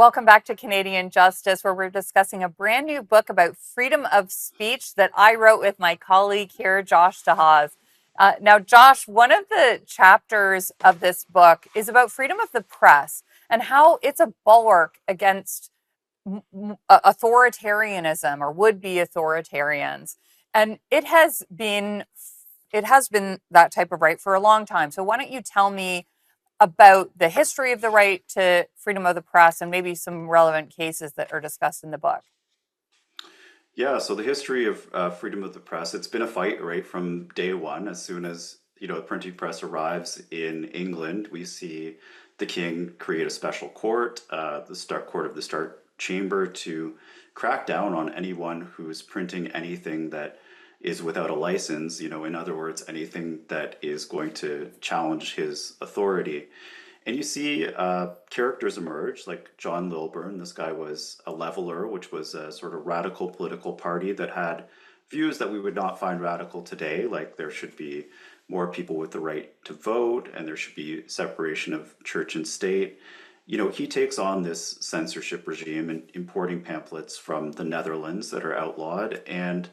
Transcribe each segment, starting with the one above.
Welcome back to Canadian Justice, where we're discussing a brand new book about freedom of speech that I wrote with my colleague here, Josh Dehaas. Now, Josh, one of the chapters of this book is about freedom of the press and how it's a bulwark against authoritarianism or would-be authoritarians. And it has been that type of right for a long time. So why don't you tell me about the history of the right to freedom of the press and maybe some relevant cases that are discussed in the book? Yeah, so the history of freedom of the press, it's been a fight right from day one. As soon as, the printing press arrives in England, we see the king create a special court, the Start Court of the Star Chamber, to crack down on anyone who's printing anything that is without a license, in other words, anything that is going to challenge his authority. And you see characters emerge, like John Lilburn. This guy was a leveler, which was a sort of radical political party that had views that we would not find radical today, like there should be more people with the right to vote and there should be separation of church and state. He takes on this censorship regime and importing pamphlets from the Netherlands that are outlawed. And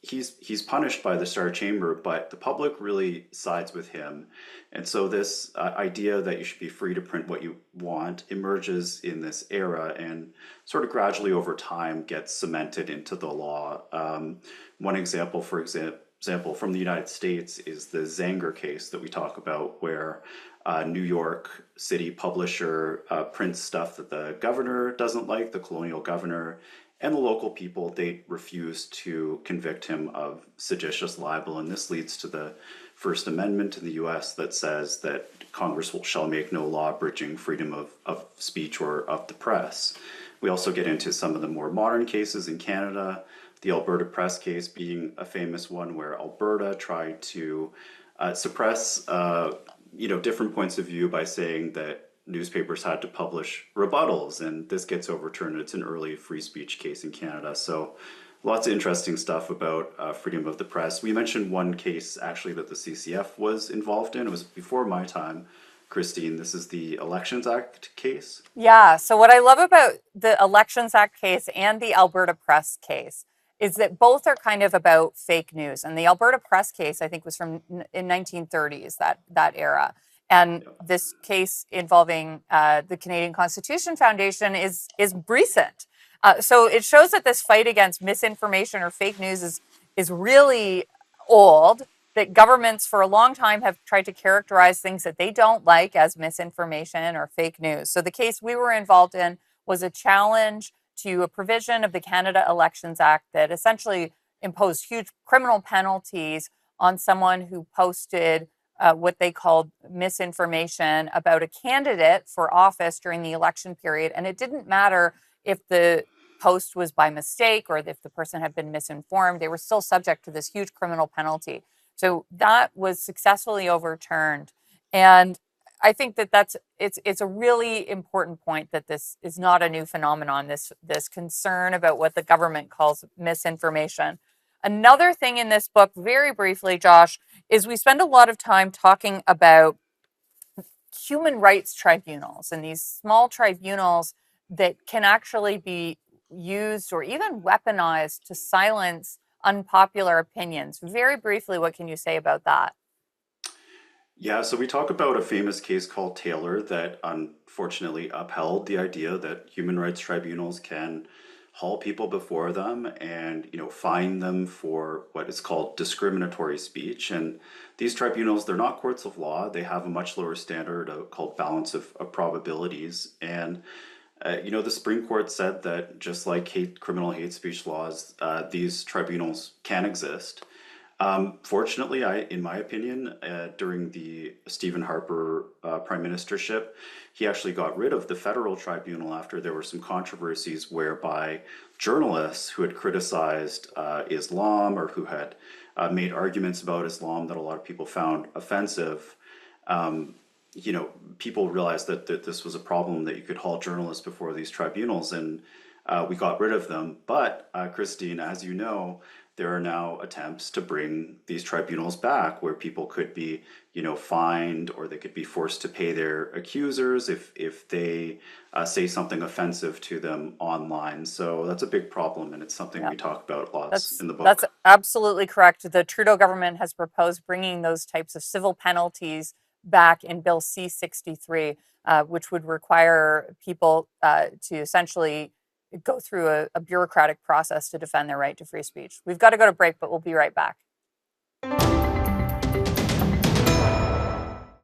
he's punished by the Star Chamber, but the public really sides with him, and so this idea that you should be free to print what you want emerges in this era, and sort of gradually over time gets cemented into the law. One example, for example, from the United States is the Zanger case that we talk about, where New York City publisher prints stuff that the governor doesn't like, the colonial governor, and the local people. They refuse to convict him of seditious libel. And this leads to the First Amendment in the US that says that shall make no law abridging freedom of speech or of the press. We also get into some of the more modern cases in Canada, the Alberta Press case being a famous one, where Alberta tried to suppress different points of view by saying that newspapers had to publish rebuttals, and this gets overturned. It's an early free speech case in Canada. So lots of interesting stuff about freedom of the press. We mentioned one case actually that the CCF was involved in. It was before my time, Christine. This is the Elections Act case. Yeah. So, what I love about the Elections Act case and the Alberta Press case is that both are kind of about fake news. And the Alberta Press case, I think, was from in 1930s, that era. And this case involving the Canadian Constitution Foundation is recent. So it shows that this fight against misinformation or fake news is really old. That governments for a long time have tried to characterize things that they don't like as misinformation or fake news. So the case we were involved in was a challenge to a provision of the Canada Elections Act that essentially imposed huge criminal penalties on someone who posted what they called misinformation about a candidate for office during the election period. And it didn't matter if the post was by mistake or if the person had been misinformed, they were still subject to this huge criminal penalty. So that was successfully overturned. And I think that it's a really important point that this is not a new phenomenon, this concern about what the government calls misinformation. Another thing in this book, very briefly, Josh, is we spend a lot of time talking about human rights tribunals and these small tribunals that can actually be used or even weaponized to silence unpopular opinions. Very briefly, what can you say about that? Yeah, so we talk about a famous case called Taylor that unfortunately upheld the idea that human rights tribunals can haul people before them and, fine them for what is called discriminatory speech. And these tribunals, they're not courts of law. They have a much lower standard called balance of probabilities. And the Supreme Court said that just like criminal hate speech laws, these tribunals can exist. Fortunately, in my opinion, during the Stephen Harper prime ministership, he actually got rid of the federal tribunal after there were some controversies whereby journalists who had criticized Islam or who had made arguments about Islam that a lot of people found offensive. Um, People realized that this was a problem, that you could haul journalists before these tribunals, and we got rid of them. But Christine, as you know, there are now attempts to bring these tribunals back where people could be, fined, or they could be forced to pay their accusers if they say something offensive to them online. So that's a big problem, and it's something Yeah. we talk about lots That's in the that's book. absolutely correct. The Trudeau government has proposed bringing those types of civil penalties back in Bill C-63, which would require people to essentially go through a bureaucratic process to defend their right to free speech. We've got to go to break, but we'll be right back.